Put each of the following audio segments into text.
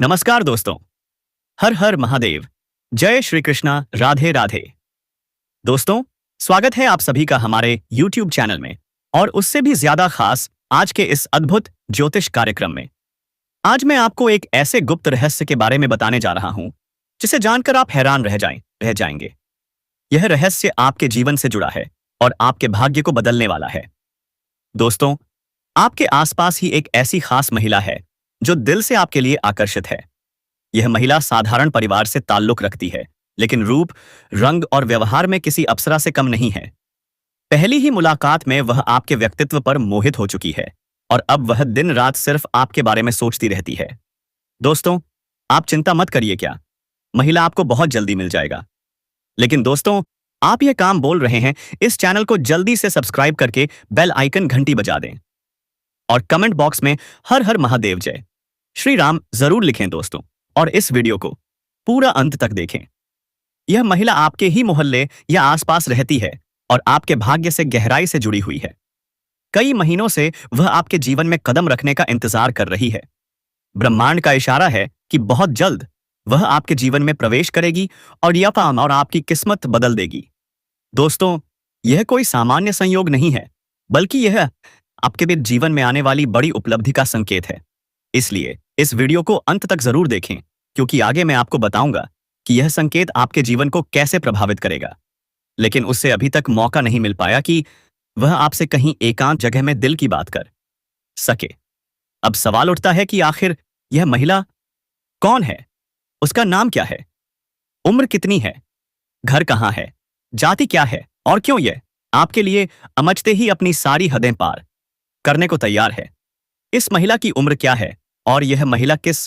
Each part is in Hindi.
नमस्कार दोस्तों। हर हर महादेव। जय श्री कृष्णा। राधे राधे। दोस्तों, स्वागत है आप सभी का हमारे YouTube चैनल में और उससे भी ज्यादा खास आज के इस अद्भुत ज्योतिष कार्यक्रम में। आज मैं आपको एक ऐसे गुप्त रहस्य के बारे में बताने जा रहा हूं जिसे जानकर आप हैरान रह जाएंगे। यह रहस्य आपके जीवन से जुड़ा है और आपके भाग्य को बदलने वाला है। दोस्तों, आपके आसपास ही एक ऐसी खास महिला है जो दिल से आपके लिए आकर्षित है। यह महिला साधारण परिवार से ताल्लुक रखती है, लेकिन रूप, रंग और व्यवहार में किसी अप्सरा से कम नहीं है। पहली ही मुलाकात में वह आपके व्यक्तित्व पर मोहित हो चुकी है और अब वह दिन रात सिर्फ आपके बारे में सोचती रहती है। दोस्तों, आप चिंता मत करिए, क्या महिला आपको बहुत जल्दी मिल जाएगा। लेकिन दोस्तों, आप यह काम बोल रहे हैं, इस चैनल को जल्दी से सब्सक्राइब करके बेल आइकन घंटी बजा दें और कमेंट बॉक्स में हर हर महादेव जय श्री राम जरूर लिखें दोस्तों। और इस वीडियो को पूरा अंत तक देखें। यह महिला आपके ही मोहल्ले या आसपास रहती है और आपके भाग्य से गहराई से जुड़ी हुई है। कई महीनों से वह आपके जीवन में कदम रखने का इंतजार कर रही है। ब्रह्मांड का इशारा है कि बहुत जल्द वह आपके जीवन में प्रवेश करेगी और यह पाम और आपकी किस्मत बदल देगी। दोस्तों, यह कोई सामान्य संयोग नहीं है, बल्कि यह आपके भी जीवन में आने वाली बड़ी उपलब्धि का संकेत है। इसलिए इस वीडियो को अंत तक जरूर देखें, क्योंकि आगे मैं आपको बताऊंगा कि यह संकेत आपके जीवन को कैसे प्रभावित करेगा। लेकिन उससे अभी तक मौका नहीं मिल पाया कि वह आपसे कहीं एकांत जगह में दिल की बात कर सके। अब सवाल उठता है कि आखिर यह महिला कौन है, उसका नाम क्या है, उम्र कितनी है, घर कहां है, जाति क्या है और क्यों यह आपके लिए अमचते ही अपनी सारी हदें पार करने को तैयार है। इस महिला की उम्र क्या है और यह महिला किस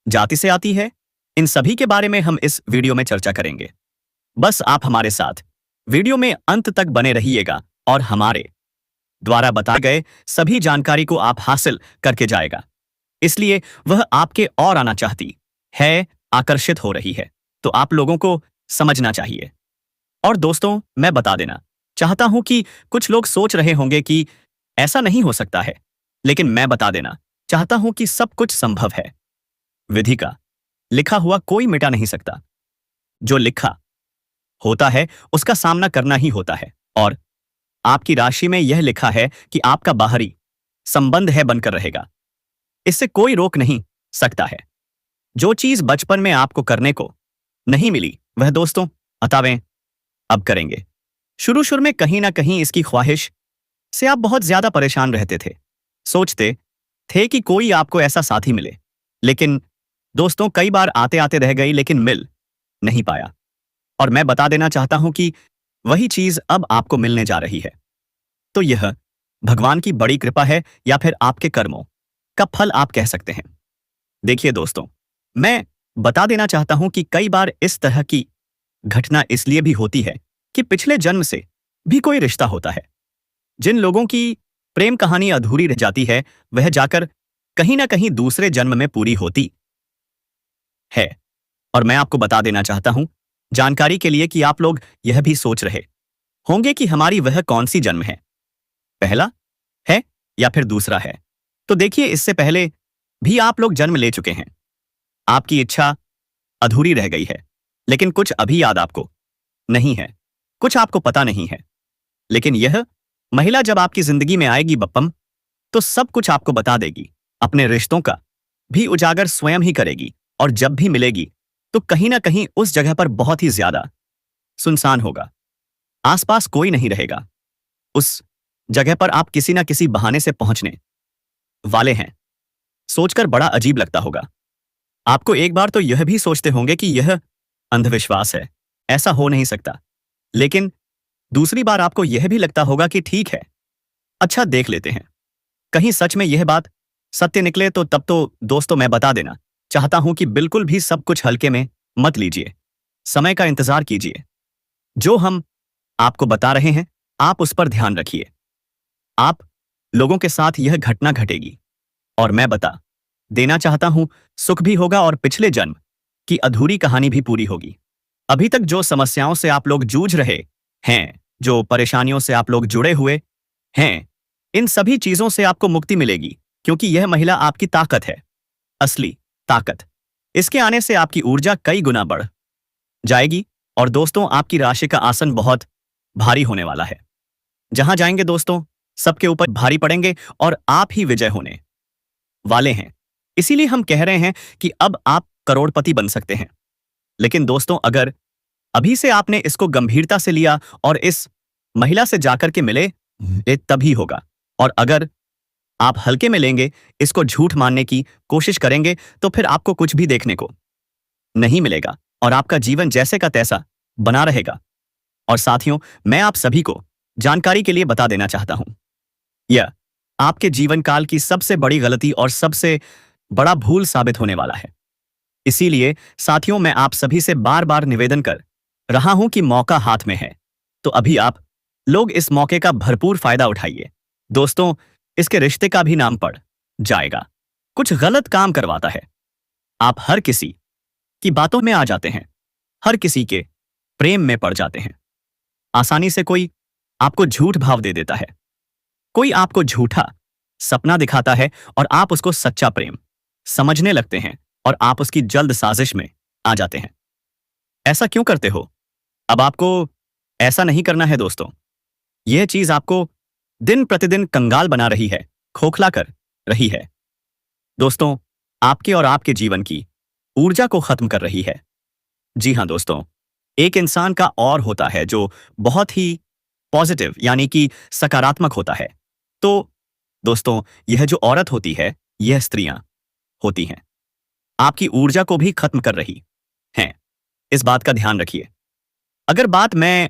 जाति से आती है, इन सभी के बारे में हम इस वीडियो में चर्चा करेंगे। बस आप हमारे साथ वीडियो में अंत तक बने रहिएगा और हमारे द्वारा बताए गए सभी जानकारी को आप हासिल करके जाएगा। इसलिए वह आपके और आना चाहती है, आकर्षित हो रही है, तो आप लोगों को समझना चाहिए। और दोस्तों, मैं बता देना चाहता हूं कि कुछ लोग सोच रहे होंगे कि ऐसा नहीं हो सकता है, लेकिन मैं बता देना चाहता हूं कि सब कुछ संभव है। विधि का लिखा हुआ कोई मिटा नहीं सकता। जो लिखा होता है उसका सामना करना ही होता है, और आपकी राशि में यह लिखा है कि आपका बाहरी संबंध है बनकर रहेगा। इससे कोई रोक नहीं सकता है। जो चीज बचपन में आपको करने को नहीं मिली, वह दोस्तों अतावें अब करेंगे। शुरू में कहीं ना कहीं इसकी ख्वाहिश से आप बहुत ज्यादा परेशान रहते थे। सोचते थे कि कोई आपको ऐसा साथी मिले, लेकिन दोस्तों कई बार आते आते रह गई, लेकिन मिल नहीं पाया। और मैं बता देना चाहता हूं कि वही चीज अब आपको मिलने जा रही है। तो यह भगवान की बड़ी कृपा है या फिर आपके कर्मों का फल आप कह सकते हैं। देखिए दोस्तों, मैं बता देना चाहता हूं कि कई बार इस तरह की घटना इसलिए भी होती है कि पिछले जन्म से भी कोई रिश्ता होता है। जिन लोगों की प्रेम कहानी अधूरी रह जाती है, वह जाकर कहीं ना कहीं दूसरे जन्म में पूरी होती है। और मैं आपको बता देना चाहता हूं जानकारी के लिए कि आप लोग यह भी सोच रहे होंगे कि हमारी वह कौन सी जन्म है, पहला है या फिर दूसरा है। तो देखिए, इससे पहले भी आप लोग जन्म ले चुके हैं। आपकी इच्छा अधूरी रह गई है, लेकिन कुछ अभी याद आपको नहीं है, कुछ आपको पता नहीं है। लेकिन यह महिला जब आपकी जिंदगी में आएगी बप्पम, तो सब कुछ आपको बता देगी। अपने रिश्तों का भी उजागर स्वयं ही करेगी, और जब भी मिलेगी तो कहीं ना कहीं उस जगह पर बहुत ही ज्यादा सुनसान होगा। आसपास कोई नहीं रहेगा। उस जगह पर आप किसी ना किसी बहाने से पहुंचने वाले हैं। सोचकर बड़ा अजीब लगता होगा आपको। एक बार तो यह भी सोचते होंगे कि यह अंधविश्वास है, ऐसा हो नहीं सकता। लेकिन दूसरी बार आपको यह भी लगता होगा कि ठीक है, अच्छा देख लेते हैं, कहीं सच में यह बात सत्य निकले। तो तब तो दोस्तों मैं बता देना चाहता हूं कि बिल्कुल भी सब कुछ हल्के में मत लीजिए। समय का इंतजार कीजिए। जो हम आपको बता रहे हैं, आप उस पर ध्यान रखिए। आप लोगों के साथ यह घटना घटेगी, और मैं बता देना चाहता हूं सुख भी होगा और पिछले जन्म की अधूरी कहानी भी पूरी होगी। अभी तक जो समस्याओं से आप लोग जूझ रहे हैं, जो परेशानियों से आप लोग जुड़े हुए हैं, इन सभी चीजों से आपको मुक्ति मिलेगी, क्योंकि यह महिला आपकी ताकत है, असली ताकत। इसके आने से आपकी ऊर्जा कई गुना बढ़ जाएगी और दोस्तों आपकी राशि का आसन बहुत भारी होने वाला है। जहां जाएंगे दोस्तों सबके ऊपर भारी पड़ेंगे और आप ही विजय होने वाले हैं। इसीलिए हम कह रहे हैं कि अब आप करोड़पति बन सकते हैं। लेकिन दोस्तों अगर अभी से आपने इसको गंभीरता से लिया और इस महिला से जाकर के मिले, ये तभी होगा। और अगर आप हल्के में लेंगे, इसको झूठ मानने की कोशिश करेंगे, तो फिर आपको कुछ भी देखने को नहीं मिलेगा और आपका जीवन जैसे का तैसा बना रहेगा। और साथियों, मैं आप सभी को जानकारी के लिए बता देना चाहता हूं, यह आपके जीवन काल की सबसे बड़ी गलती और सबसे बड़ा भूल साबित होने वाला है। इसीलिए साथियों, मैं आप सभी से बार बार निवेदन कर रहा हूं कि मौका हाथ में है, तो अभी आप लोग इस मौके का भरपूर फायदा उठाइए। दोस्तों, इसके रिश्ते का भी नाम पड़ जाएगा, कुछ गलत काम करवाता है। आप हर किसी की बातों में आ जाते हैं, हर किसी के प्रेम में पड़ जाते हैं। आसानी से कोई आपको झूठ भाव दे देता है, कोई आपको झूठा सपना दिखाता है और आप उसको सच्चा प्रेम समझने लगते हैं और आप उसकी जल्द साजिश में आ जाते हैं। ऐसा क्यों करते हो? अब आपको ऐसा नहीं करना है दोस्तों। यह चीज आपको दिन प्रतिदिन कंगाल बना रही है, खोखला कर रही है। दोस्तों, आपके और आपके जीवन की ऊर्जा को खत्म कर रही है। जी हां दोस्तों, एक इंसान का और होता है जो बहुत ही पॉजिटिव यानी कि सकारात्मक होता है। तो दोस्तों, यह जो औरत होती है, यह स्त्रियां होती हैं, आपकी ऊर्जा को भी खत्म कर रही हैं। इस बात का ध्यान रखिए। अगर बात मैं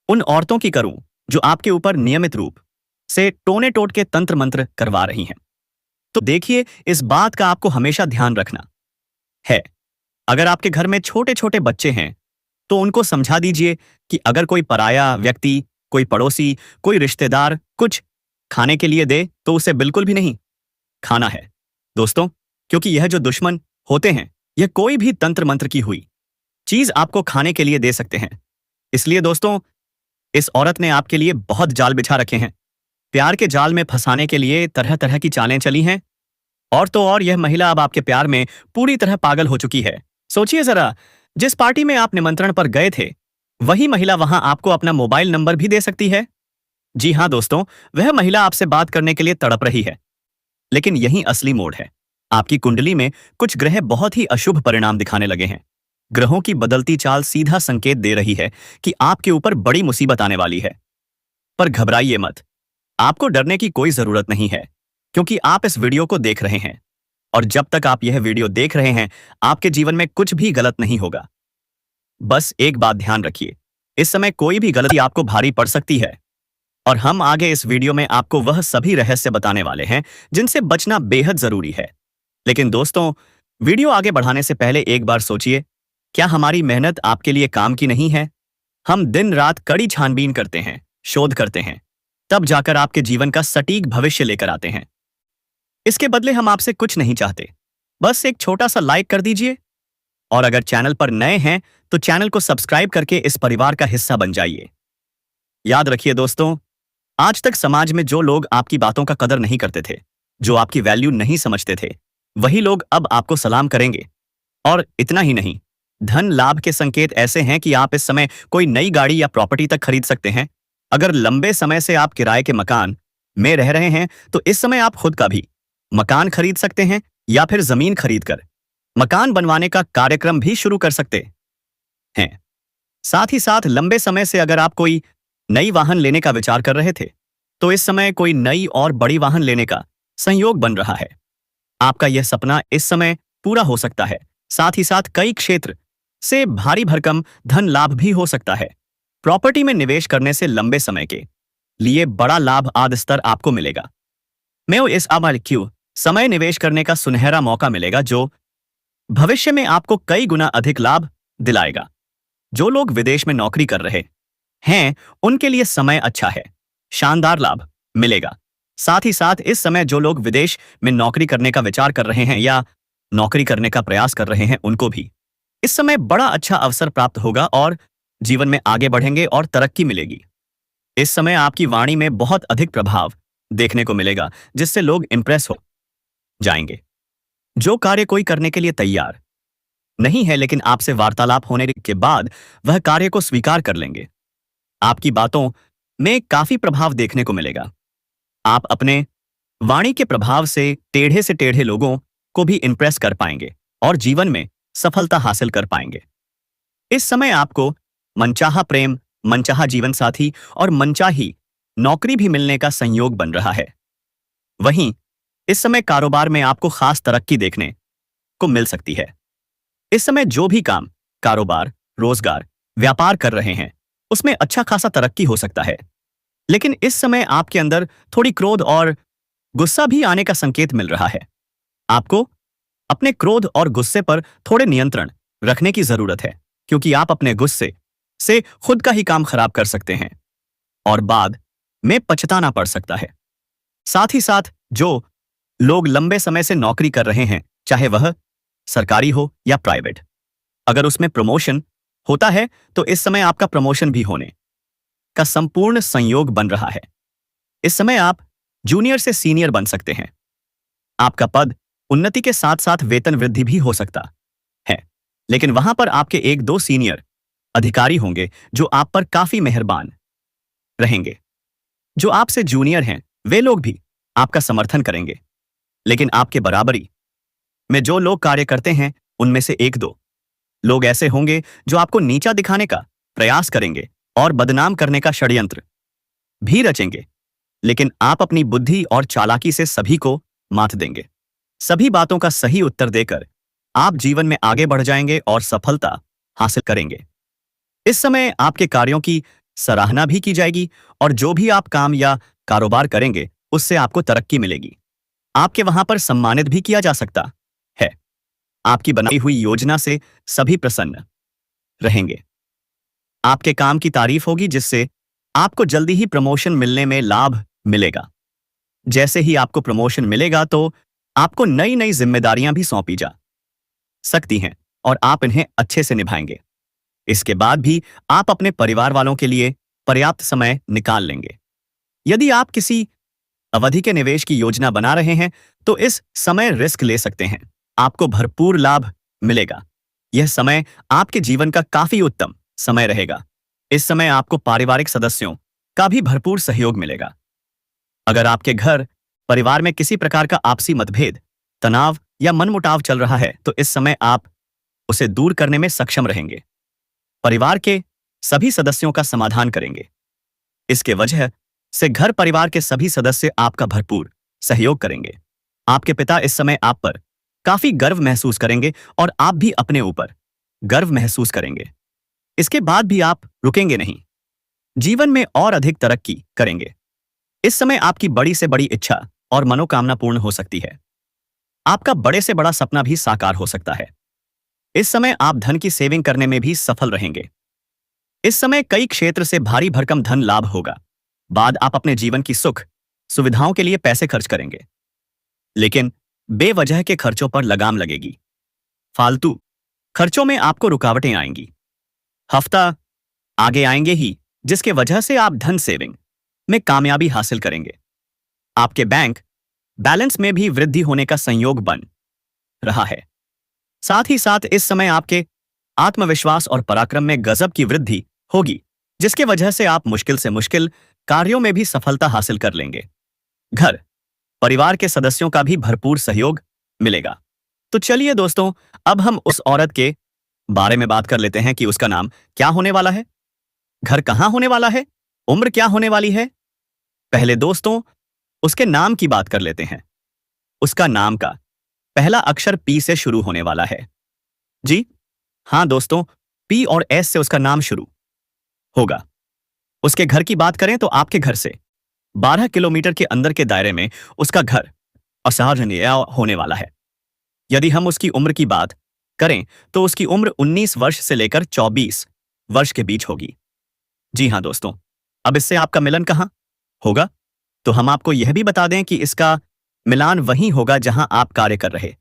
उन औरतों की करूं जो आपके ऊपर नियमित रूप से टोने टोट के तंत्र मंत्र करवा रही हैं, तो देखिए इस बात का आपको हमेशा ध्यान रखना है। अगर आपके घर में छोटे छोटे बच्चे हैं तो उनको समझा दीजिए कि अगर कोई पराया व्यक्ति, कोई पड़ोसी, कोई रिश्तेदार कुछ खाने के लिए दे तो उसे बिल्कुल भी नहीं खाना है दोस्तों, क्योंकि यह जो दुश्मन होते हैं, यह कोई भी तंत्र मंत्र की हुई चीज आपको खाने के लिए दे सकते हैं। इसलिए दोस्तों, इस औरत ने आपके लिए बहुत जाल बिछा रखे हैं। प्यार के जाल में फंसाने के लिए तरह तरह की चालें चली हैं। और तो और यह महिला अब आपके प्यार में पूरी तरह पागल हो चुकी है। सोचिए जरा, जिस पार्टी में आप निमंत्रण पर गए थे, वही महिला वहां आपको अपना मोबाइल नंबर भी दे सकती है। जी हां दोस्तों, वह महिला आपसे बात करने के लिए तड़प रही है। लेकिन यही असली मोड़ है। आपकी कुंडली में कुछ ग्रह बहुत ही अशुभ परिणाम दिखाने लगे हैं। ग्रहों की बदलती चाल सीधा संकेत दे रही है कि आपके ऊपर बड़ी मुसीबत आने वाली है। पर घबराइए मत, आपको डरने की कोई जरूरत नहीं है, क्योंकि आप इस वीडियो को देख रहे हैं और जब तक आप यह वीडियो देख रहे हैं, आपके जीवन में कुछ भी गलत नहीं होगा। बस एक बात ध्यान रखिए, इस समय कोई भी गलती आपको भारी पड़ सकती है और हम आगे इस वीडियो में आपको वह सभी रहस्य बताने वाले हैं जिनसे बचना बेहद जरूरी है। लेकिन दोस्तों, वीडियो आगे बढ़ाने से पहले एक बार सोचिए, क्या हमारी मेहनत आपके लिए काम की नहीं है? हम दिन रात कड़ी छानबीन करते हैं, शोध करते हैं, तब जाकर आपके जीवन का सटीक भविष्य लेकर आते हैं। इसके बदले हम आपसे कुछ नहीं चाहते, बस एक छोटा सा लाइक कर दीजिए और अगर चैनल पर नए हैं तो चैनल को सब्सक्राइब करके इस परिवार का हिस्सा बन जाइए। याद रखिए दोस्तों, आज तक समाज में जो लोग आपकी बातों का कदर नहीं करते थे, जो आपकी वैल्यू नहीं समझते थे, वही लोग अब आपको सलाम करेंगे। और इतना ही नहीं, धन लाभ के संकेत ऐसे हैं कि आप इस समय कोई नई गाड़ी या प्रॉपर्टी तक खरीद सकते हैं। अगर लंबे समय से आप किराए के मकान में रह रहे हैं तो इस समय आप खुद का भी मकान खरीद सकते हैं या फिर जमीन खरीदकर मकान बनवाने का कार्यक्रम भी शुरू कर सकते हैं। साथ ही साथ लंबे समय से अगर आप कोई नई वाहन लेने का विचार कर रहे थे तो इस समय कोई नई और बड़ी वाहन लेने का संयोग बन रहा है। आपका यह सपना इस समय पूरा हो सकता है। साथ ही साथ कई क्षेत्र से भारी भरकम धन लाभ भी हो सकता है। प्रॉपर्टी में निवेश करने से लंबे समय के लिए बड़ा लाभ आदि स्तर आपको मिलेगा। मैं इस क्यों समय निवेश करने का सुनहरा मौका मिलेगा जो भविष्य में आपको कई गुना अधिक लाभ दिलाएगा। जो लोग विदेश में नौकरी कर रहे हैं उनके लिए समय अच्छा है, शानदार लाभ मिलेगा। साथ ही साथ इस समय जो लोग विदेश में नौकरी करने का विचार कर रहे हैं या नौकरी करने का प्रयास कर रहे हैं, उनको भी इस समय बड़ा अच्छा अवसर प्राप्त होगा और जीवन में आगे बढ़ेंगे और तरक्की मिलेगी। इस समय आपकी वाणी में बहुत अधिक प्रभाव देखने को मिलेगा जिससे लोग इंप्रेस हो जाएंगे। जो कार्य कोई करने के लिए तैयार नहीं है, लेकिन आपसे वार्तालाप होने के बाद वह कार्य को स्वीकार कर लेंगे। आपकी बातों में काफी प्रभाव देखने को मिलेगा। आप अपने वाणी के प्रभाव से टेढ़े लोगों को भी इंप्रेस कर पाएंगे और जीवन में सफलता हासिल कर पाएंगे। इस समय आपको मनचाहा प्रेम, मनचाहा जीवन साथी और मनचाही नौकरी भी मिलने का संयोग बन रहा है। वहीं इस समय कारोबार में आपको खास तरक्की देखने को मिल सकती है। इस समय जो भी काम, कारोबार, रोजगार, व्यापार कर रहे हैं, उसमें अच्छा खासा तरक्की हो सकता है। लेकिन इस समय आपके अंदर थोड़ी क्रोध और गुस्सा भी आने का संकेत मिल रहा है। आपको अपने क्रोध और गुस्से पर थोड़े नियंत्रण रखने की जरूरत है, क्योंकि आप अपने गुस्से से खुद का ही काम खराब कर सकते हैं और बाद में पछताना पड़ सकता है। साथ ही साथ जो लोग लंबे समय से नौकरी कर रहे हैं, चाहे वह सरकारी हो या प्राइवेट, अगर उसमें प्रमोशन होता है तो इस समय आपका प्रमोशन भी होने का संपूर्ण संयोग बन रहा है। इस समय आप जूनियर से सीनियर बन सकते हैं। आपका पद उन्नति के साथ साथ वेतन वृद्धि भी हो सकता है, लेकिन वहां पर आपके एक दो सीनियर अधिकारी होंगे जो आप पर काफी मेहरबान रहेंगे। जो आपसे जूनियर हैं, वे लोग भी आपका समर्थन करेंगे, लेकिन आपके बराबरी में जो लोग कार्य करते हैं, उनमें से एक दो लोग ऐसे होंगे जो आपको नीचा दिखाने का प्रयास करेंगे और बदनाम करने का षड्यंत्र भी रचेंगे। लेकिन आप अपनी बुद्धि और चालाकी से सभी को मात देंगे। सभी बातों का सही उत्तर देकर आप जीवन में आगे बढ़ जाएंगे और सफलता हासिल करेंगे। इस समय आपके कार्यों की सराहना भी की जाएगी और जो भी आप काम या कारोबार करेंगे, उससे आपको तरक्की मिलेगी। आपके वहां पर सम्मानित भी किया जा सकता है। आपकी बनाई हुई योजना से सभी प्रसन्न रहेंगे। आपके काम की तारीफ होगी, जिससे आपको जल्दी ही प्रमोशन मिलने में लाभ मिलेगा। जैसे ही आपको प्रमोशन मिलेगा तो आपको नई नई जिम्मेदारियां भी सौंपी जा सकती हैं और आप इन्हें अच्छे से निभाएंगे। इसके बाद भी आप अपने परिवार वालों के लिए पर्याप्त समय निकाल लेंगे। यदि आप किसी अवधि के निवेश की योजना बना रहे हैं तो इस समय रिस्क ले सकते हैं। आपको भरपूर लाभ मिलेगा। यह समय आपके जीवन का काफी उत्तम समय रहेगा। इस समय आपको पारिवारिक सदस्यों का भी भरपूर सहयोग मिलेगा। अगर आपके घर परिवार में किसी प्रकार का आपसी मतभेद, तनाव या मनमुटाव चल रहा है तो इस समय आप उसे दूर करने में सक्षम रहेंगे। परिवार के सभी सदस्यों का समाधान करेंगे। इसके वजह से घर परिवार के सभी सदस्य आपका भरपूर सहयोग करेंगे। आपके पिता इस समय आप पर काफी गर्व महसूस करेंगे और आप भी अपने ऊपर गर्व महसूस करेंगे। इसके बाद भी आप रुकेंगे नहीं, जीवन में और अधिक तरक्की करेंगे। इस समय आपकी बड़ी से बड़ी इच्छा और मनोकामना पूर्ण हो सकती है। आपका बड़े से बड़ा सपना भी साकार हो सकता है। इस समय आप धन की सेविंग करने में भी सफल रहेंगे। इस समय कई क्षेत्र से भारी भरकम धन लाभ होगा। बाद आप अपने जीवन की सुख सुविधाओं के लिए पैसे खर्च करेंगे, लेकिन बेवजह के खर्चों पर लगाम लगेगी। फालतू खर्चों में आपको रुकावटें आएंगी। हफ्ता आगे आएंगे ही, जिसके वजह से आप धन सेविंग में कामयाबी हासिल करेंगे। आपके बैंक बैलेंस में भी वृद्धि होने का संयोग बन रहा है। साथ ही साथ इस समय आपके आत्मविश्वास और पराक्रम में गजब की वृद्धि होगी, जिसके वजह से आप मुश्किल से मुश्किल कार्यों में भी सफलता हासिल कर लेंगे। घर परिवार के सदस्यों का भी भरपूर सहयोग मिलेगा। तो चलिए दोस्तों, अब हम उस औरत के बारे में बात कर लेते हैं कि उसका नाम क्या होने वाला है, घर कहां होने वाला है, उम्र क्या होने वाली है। पहले दोस्तों उसके नाम की बात कर लेते हैं। उसका नाम का पहला अक्षर पी से शुरू होने वाला है। जी हां दोस्तों, पी और एस से उसका नाम शुरू होगा। उसके घर की बात करें तो आपके घर से 12 किलोमीटर के अंदर के दायरे में उसका घर असहरणीय होने वाला है। यदि हम उसकी उम्र की बात करें तो उसकी उम्र 19 वर्ष से लेकर 24 वर्ष के बीच होगी। जी हां दोस्तों, अब इससे आपका मिलन कहां होगा, तो हम आपको यह भी बता दें कि इसका मिलान वहीं होगा जहां आप कार्य कर रहे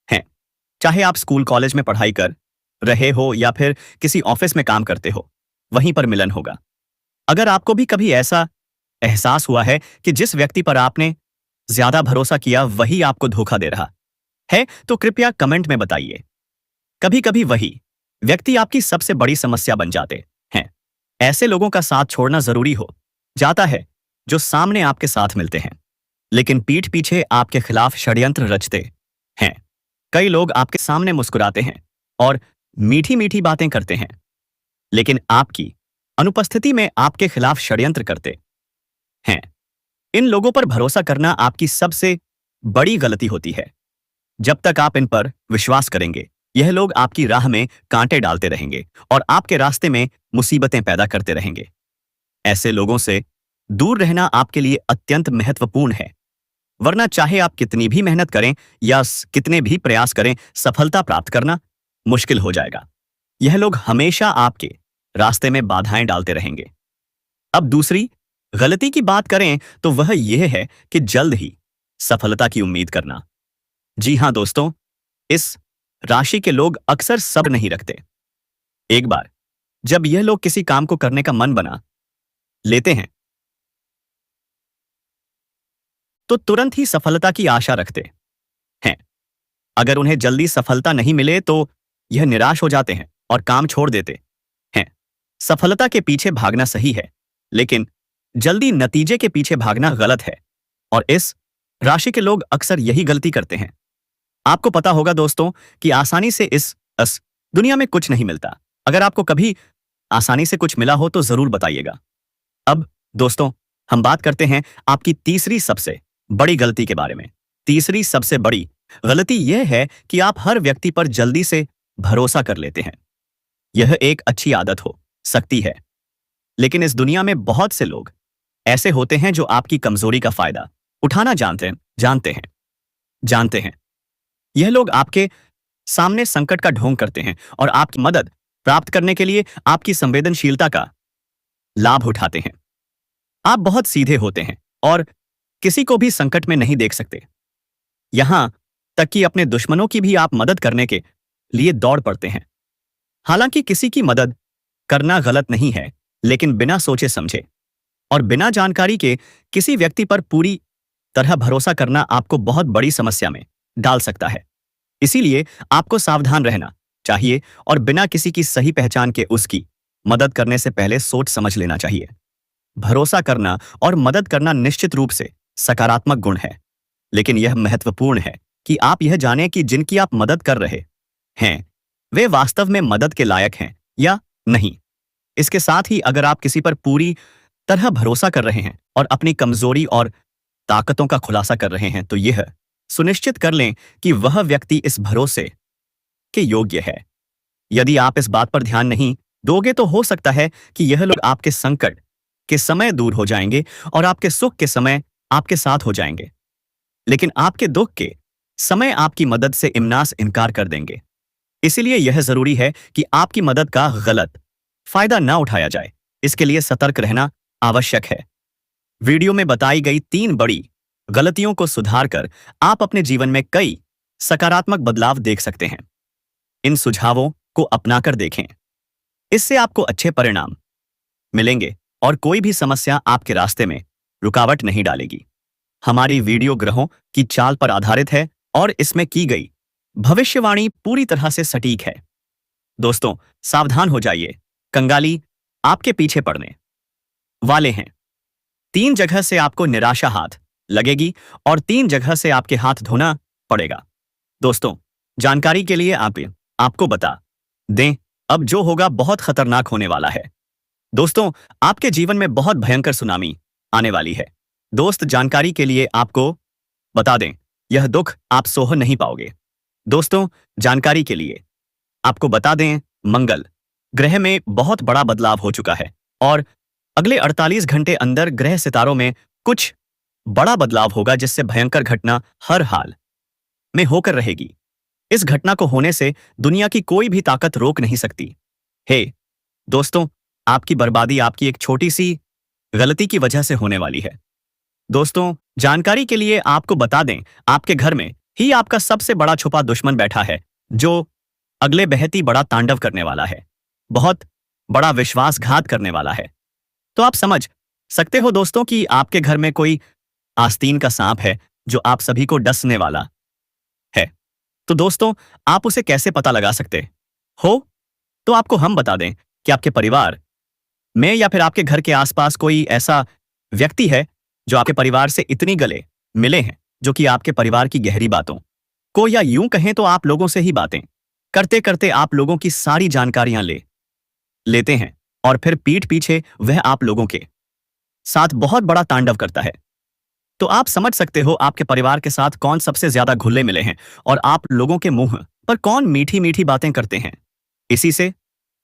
हैं। चाहे आप स्कूल कॉलेज में पढ़ाई कर रहे हो या फिर किसी ऑफिस में काम करते हो, वहीं पर मिलन होगा। अगर आपको भी कभी ऐसा एहसास हुआ है कि जिस व्यक्ति पर आपने ज्यादा भरोसा किया वही आपको धोखा दे रहा है, तो कृपया कमेंट में बताइए। कभी कभी वही व्यक्ति आपकी सबसे बड़ी समस्या बन जाते हैं। ऐसे लोगों का साथ छोड़ना जरूरी हो जाता है जो सामने आपके साथ मिलते हैं लेकिन पीठ पीछे आपके खिलाफ षड्यंत्र रचते हैं। कई लोग आपके सामने मुस्कुराते हैं और मीठी मीठी बातें करते हैं लेकिन आपकी अनुपस्थिति में आपके खिलाफ षड्यंत्र करते हैं। इन लोगों पर भरोसा करना आपकी सबसे बड़ी गलती होती है। जब तक आप इन पर विश्वास करेंगे यह लोग आपकी राह में कांटे डालते रहेंगे और आपके रास्ते में मुसीबतें पैदा करते रहेंगे। ऐसे लोगों से दूर रहना आपके लिए अत्यंत महत्वपूर्ण है, वरना चाहे आप कितनी भी मेहनत करें या कितने भी प्रयास करें, सफलता प्राप्त करना मुश्किल हो जाएगा। यह लोग हमेशा आपके रास्ते में बाधाएं डालते रहेंगे। अब दूसरी गलती की बात करें तो वह यह है कि जल्द ही सफलता की उम्मीद करना। जी हां दोस्तों, इस राशि के लोग अक्सर सब्र नहीं रखते। एक बार जब यह लोग किसी काम को करने का मन बना लेते हैं तो तुरंत ही सफलता की आशा रखते हैं। अगर उन्हें जल्दी सफलता नहीं मिले तो यह निराश हो जाते हैं और काम छोड़ देते हैं। सफलता के पीछे भागना सही है लेकिन जल्दी नतीजे के पीछे भागना गलत है और इस राशि के लोग अक्सर यही गलती करते हैं। आपको पता होगा दोस्तों कि आसानी से इस दुनिया में कुछ नहीं मिलता। अगर आपको कभी आसानी से कुछ मिला हो तो जरूर बताइएगा। अब दोस्तों हम बात करते हैं आपकी तीसरी सबसे बड़ी गलती के बारे में। तीसरी सबसे बड़ी गलती यह है कि आप हर व्यक्ति पर जल्दी से भरोसा कर लेते हैं। यह एक अच्छी आदत हो सकती है लेकिन इस दुनिया में बहुत से लोग ऐसे होते हैं जो आपकी कमजोरी का फायदा उठाना जानते हैं। यह लोग आपके सामने संकट का ढोंग करते हैं और आपकी मदद प्राप्त करने के लिए आपकी संवेदनशीलता का लाभ उठाते हैं। आप बहुत सीधे होते हैं और किसी को भी संकट में नहीं देख सकते। यहां तक कि अपने दुश्मनों की भी आप मदद करने के लिए दौड़ पड़ते हैं। हालांकि किसी की मदद करना गलत नहीं है लेकिन बिना सोचे समझे और बिना जानकारी के किसी व्यक्ति पर पूरी तरह भरोसा करना आपको बहुत बड़ी समस्या में डाल सकता है। इसीलिए आपको सावधान रहना चाहिए और बिना किसी की सही पहचान के उसकी मदद करने से पहले सोच समझ लेना चाहिए। भरोसा करना और मदद करना निश्चित रूप से सकारात्मक गुण है लेकिन यह महत्वपूर्ण है कि आप यह जानें कि जिनकी आप मदद कर रहे हैं वे वास्तव में मदद के लायक हैं या नहीं। इसके साथ ही अगर आप किसी पर पूरी तरह भरोसा कर रहे हैं और अपनी कमजोरी और ताकतों का खुलासा कर रहे हैं तो यह सुनिश्चित कर लें कि वह व्यक्ति इस भरोसे के योग्य है। यदि आप इस बात पर ध्यान नहीं दोगे तो हो सकता है कि यह लोग आपके संकट के समय दूर हो जाएंगे और आपके सुख के समय आपके साथ हो जाएंगे लेकिन आपके दुख के समय आपकी मदद से इनकार कर देंगे। इसीलिए यह जरूरी है कि आपकी मदद का गलत फायदा ना उठाया जाए। इसके लिए सतर्क रहना आवश्यक है। वीडियो में बताई गई 3 बड़ी गलतियों को सुधारकर आप अपने जीवन में कई सकारात्मक बदलाव देख सकते हैं। इन सुझावों को अपनाकर देखें, इससे आपको अच्छे परिणाम मिलेंगे और कोई भी समस्या आपके रास्ते में रुकावट नहीं डालेगी। हमारी वीडियो ग्रहों की चाल पर आधारित है और इसमें की गई भविष्यवाणी पूरी तरह से सटीक है। दोस्तों सावधान हो जाइए, कंगाली आपके पीछे पड़ने वाले हैं। 3 जगह से आपको निराशा हाथ लगेगी और 3 जगह से आपके हाथ धोना पड़ेगा। दोस्तों जानकारी के लिए आपको बता दें अब जो होगा बहुत खतरनाक होने वाला है। दोस्तों आपके जीवन में बहुत भयंकर सुनामी आने वाली है। दोस्त जानकारी के लिए आपको बता दें यह दुख आप सह नहीं पाओगे। दोस्तों जानकारी के लिए आपको बता दें मंगल ग्रह में बहुत बड़ा बदलाव हो चुका है और अगले 48 घंटे अंदर ग्रह सितारों में कुछ बड़ा बदलाव होगा जिससे भयंकर घटना हर हाल में होकर रहेगी। इस घटना को होने से दुनिया की कोई भी ताकत रोक नहीं सकती। हे दोस्तों आपकी बर्बादी आपकी एक छोटी सी गलती की वजह से होने वाली है। दोस्तों जानकारी के लिए आपको बता दें आपके घर में ही आपका सबसे बड़ा छुपा दुश्मन बैठा है जो अगले बहुत ही बड़ा तांडव करने वाला है, बहुत बड़ा विश्वासघात करने वाला है। तो आप समझ सकते हो दोस्तों कि आपके घर में कोई आस्तीन का सांप है जो आप सभी को डसने वाला है। तो दोस्तों, आप उसे कैसे पता लगा सकते हो? तो आपको हम बता दें कि आपके परिवार में या फिर आपके घर के आसपास कोई ऐसा व्यक्ति है जो आपके परिवार से इतनी गले मिले हैं, जो कि आपके परिवार की गहरी बातों को, या यूं कहें तो आप लोगों से ही बातें करते करते आप लोगों की सारी जानकारियां ले लेते हैं, और फिर पीठ पीछे वह आप लोगों के साथ बहुत बड़ा तांडव करता है। तो आप समझ सकते हो आपके परिवार के साथ कौन सबसे ज्यादा घुले मिले हैं और आप लोगों के मुंह पर कौन मीठी मीठी बातें करते हैं। इसी से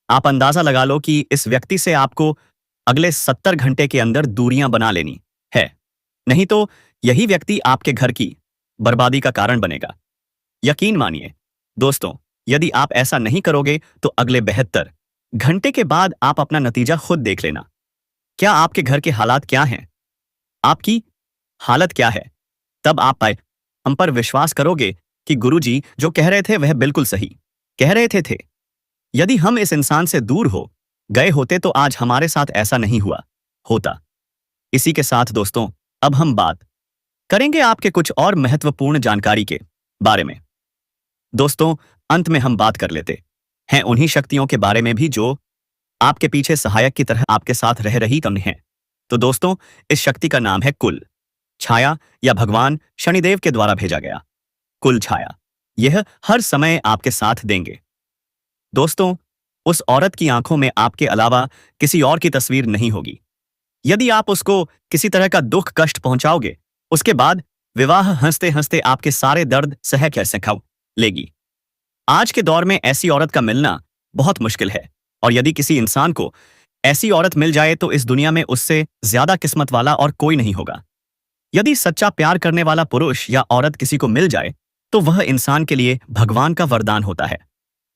आप अंदाजा लगा लो कि इस व्यक्ति से आपको अगले 70 घंटे के अंदर दूरियां बना लेनी है, नहीं तो यही व्यक्ति आपके घर की बर्बादी का कारण बनेगा। यकीन मानिए दोस्तों, यदि आप ऐसा नहीं करोगे तो अगले 72 घंटे के बाद आप अपना नतीजा खुद देख लेना। क्या आपके घर के हालात क्या हैं, आपकी हालत क्या है, तब आप पाए हम पर विश्वास करोगे कि गुरुजी जो कह रहे थे वह बिल्कुल सही कह रहे थे। यदि हम इस इंसान से दूर हो गए होते तो आज हमारे साथ ऐसा नहीं हुआ होता। इसी के साथ दोस्तों, अब हम बात करेंगे आपके कुछ और महत्वपूर्ण जानकारी के बारे में। दोस्तों, अंत में हम बात कर लेते हैं उन्हीं शक्तियों के बारे में भी जो आपके पीछे सहायक की तरह आपके साथ रह रही हैं। तो दोस्तों, इस शक्ति का नाम है कुल छाया, या भगवान शनिदेव के द्वारा भेजा गया कुल छाया। यह हर समय आपके साथ देंगे। दोस्तों, उस औरत की आंखों में आपके अलावा किसी और की तस्वीर नहीं होगी। यदि आप उसको किसी तरह का दुख कष्ट पहुंचाओगे, उसके बाद विवाह हंसते हंसते आपके सारे दर्द सह कैसे खाओ लेगी। आज के दौर में ऐसी औरत का मिलना बहुत मुश्किल है, और यदि किसी इंसान को ऐसी औरत मिल जाए तो इस दुनिया में उससे ज्यादा किस्मत वाला और कोई नहीं होगा। यदि सच्चा प्यार करने वाला पुरुष या औरत किसी को मिल जाए तो वह इंसान के लिए भगवान का वरदान होता है।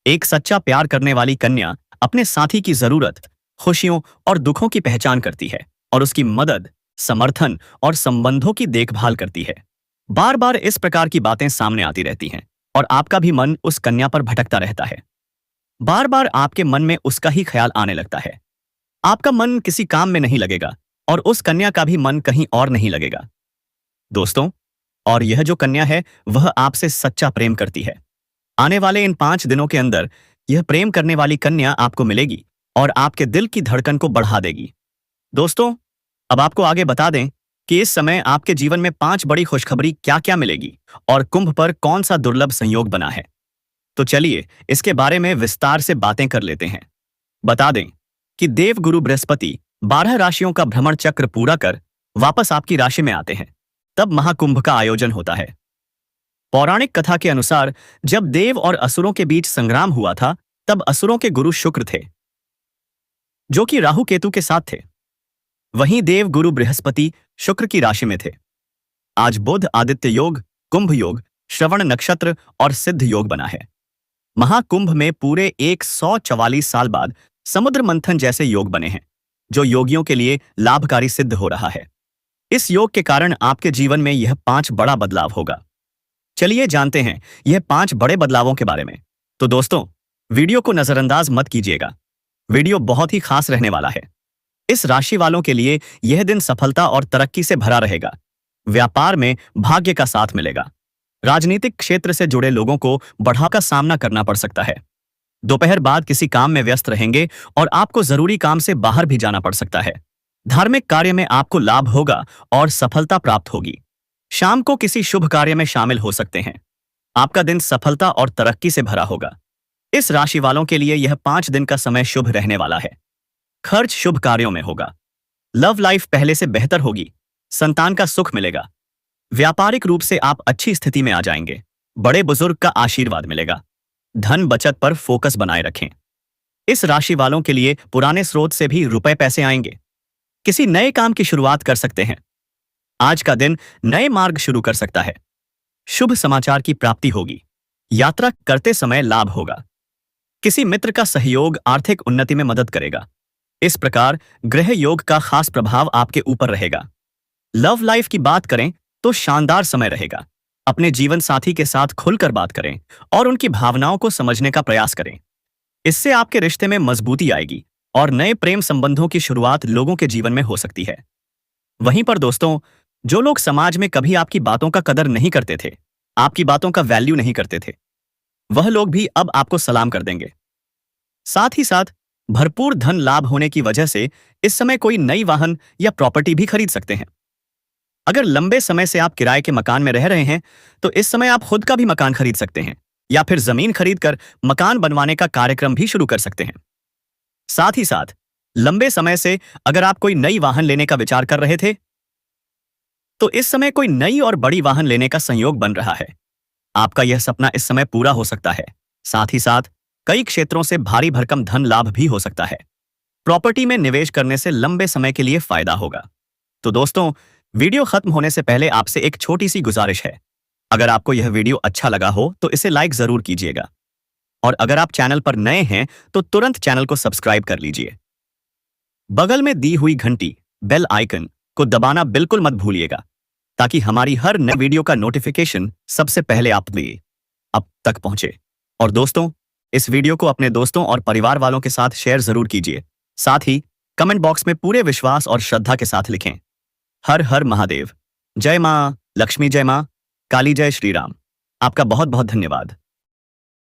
एक सच्चा प्यार करने वाली कन्या अपने साथी की जरूरत, खुशियों और दुखों की पहचान करती है और उसकी मदद, समर्थन और संबंधों की देखभाल करती है। बार बार इस प्रकार की बातें सामने आती रहती हैं और आपका भी मन उस कन्या पर भटकता रहता है। बार बार आपके मन में उसका ही ख्याल आने लगता है। आपका मन किसी काम में नहीं लगेगा और उस कन्या का भी मन कहीं और नहीं लगेगा। दोस्तों, और यह जो कन्या है वह आपसे सच्चा प्रेम करती है। आने वाले इन 5 दिनों के अंदर यह प्रेम करने वाली कन्या आपको मिलेगी और आपके दिल की धड़कन को बढ़ा देगी। दोस्तों, अब आपको आगे बता दें कि इस समय आपके जीवन में 5 बड़ी खुशखबरी क्या क्या मिलेगी और कुंभ पर कौन सा दुर्लभ संयोग बना है। तो चलिए इसके बारे में विस्तार से बातें कर लेते हैं। बता दें कि देव गुरु बृहस्पति 12 राशियों का भ्रमण चक्र पूरा कर वापस आपकी राशि में आते हैं, तब महाकुंभ का आयोजन होता है। पौराणिक कथा के अनुसार जब देव और असुरों के बीच संग्राम हुआ था, तब असुरों के गुरु शुक्र थे, जो कि राहु केतु के साथ थे। वहीं देव गुरु बृहस्पति शुक्र की राशि में थे। आज बुध आदित्य योग, कुंभ योग, श्रवण नक्षत्र और सिद्ध योग बना है। महाकुंभ में पूरे 144 साल बाद समुद्र मंथन जैसे योग बने हैं, जो योगियों के लिए लाभकारी सिद्ध हो रहा है। इस योग के कारण आपके जीवन में यह 5 बड़ा बदलाव होगा। चलिए जानते हैं यह 5 बड़े बदलावों के बारे में। तो दोस्तों, वीडियो को नजरअंदाज मत कीजिएगा, वीडियो बहुत ही खास रहने वाला है। इस राशि वालों के लिए यह दिन सफलता और तरक्की से भरा रहेगा। व्यापार में भाग्य का साथ मिलेगा। राजनीतिक क्षेत्र से जुड़े लोगों को बढ़ाव का सामना करना पड़ सकता है। दोपहर बाद किसी काम में व्यस्त रहेंगे और आपको जरूरी काम से बाहर भी जाना पड़ सकता है। धार्मिक कार्य में आपको लाभ होगा और सफलता प्राप्त होगी। शाम को किसी शुभ कार्य में शामिल हो सकते हैं। आपका दिन सफलता और तरक्की से भरा होगा। इस राशि वालों के लिए यह 5 दिन का समय शुभ रहने वाला है। खर्च शुभ कार्यों में होगा। लव लाइफ पहले से बेहतर होगी। संतान का सुख मिलेगा। व्यापारिक रूप से आप अच्छी स्थिति में आ जाएंगे। बड़े बुजुर्ग का आशीर्वाद मिलेगा। धन बचत पर फोकस बनाए रखें। इस राशि वालों के लिए पुराने स्रोत से भी रुपए पैसे आएंगे। किसी नए काम की शुरुआत कर सकते हैं। आज का दिन नए मार्ग शुरू कर सकता है। शुभ समाचार की प्राप्ति होगी। यात्रा करते समय लाभ होगा। किसी मित्र का सहयोग आर्थिक उन्नति में मदद करेगा। इस प्रकार ग्रह योग का खास प्रभाव आपके ऊपर रहेगा। लव लाइफ की बात करें तो शानदार समय रहेगा। अपने जीवन साथी के साथ खुलकर बात करें और उनकी भावनाओं को समझने का प्रयास करें। इससे आपके रिश्ते में मजबूती आएगी और नए प्रेम संबंधों की शुरुआत लोगों के जीवन में हो सकती है। वहीं पर दोस्तों, जो लोग समाज में कभी आपकी बातों का कदर नहीं करते थे, आपकी बातों का वैल्यू नहीं करते थे, वह लोग भी अब आपको सलाम कर देंगे। साथ ही साथ भरपूर धन लाभ होने की वजह से इस समय कोई नई वाहन या प्रॉपर्टी भी खरीद सकते हैं। अगर लंबे समय से आप किराए के मकान में रह रहे हैं तो इस समय आप खुद का भी मकान खरीद सकते हैं या फिर जमीन खरीदकर मकान बनवाने का कार्यक्रम भी शुरू कर सकते हैं। साथ ही साथ लंबे समय से अगर आप कोई नई वाहन लेने का विचार कर रहे थे तो इस समय कोई नई और बड़ी वाहन लेने का संयोग बन रहा है। आपका यह सपना इस समय पूरा हो सकता है। साथ ही साथ कई क्षेत्रों से भारी भरकम धन लाभ भी हो सकता है। प्रॉपर्टी में निवेश करने से लंबे समय के लिए फायदा होगा। तो दोस्तों, वीडियो खत्म होने से पहले आपसे एक छोटी सी गुजारिश है। अगर आपको यह वीडियो अच्छा लगा हो तो इसे लाइक जरूर कीजिएगा और अगर आप चैनल पर नए हैं तो तुरंत चैनल को सब्सक्राइब कर लीजिए। बगल में दी हुई घंटी बेल आइकन को दबाना बिल्कुल मत भूलिएगा ताकि हमारी हर नई वीडियो का नोटिफिकेशन सबसे पहले आप लिए अब तक पहुंचे। और दोस्तों, इस वीडियो को अपने दोस्तों और परिवार वालों के साथ शेयर जरूर कीजिए। साथ ही कमेंट बॉक्स में पूरे विश्वास और श्रद्धा के साथ लिखें, हर हर महादेव, जय मां लक्ष्मी, जय मां काली, जय श्री राम। आपका बहुत बहुत धन्यवाद।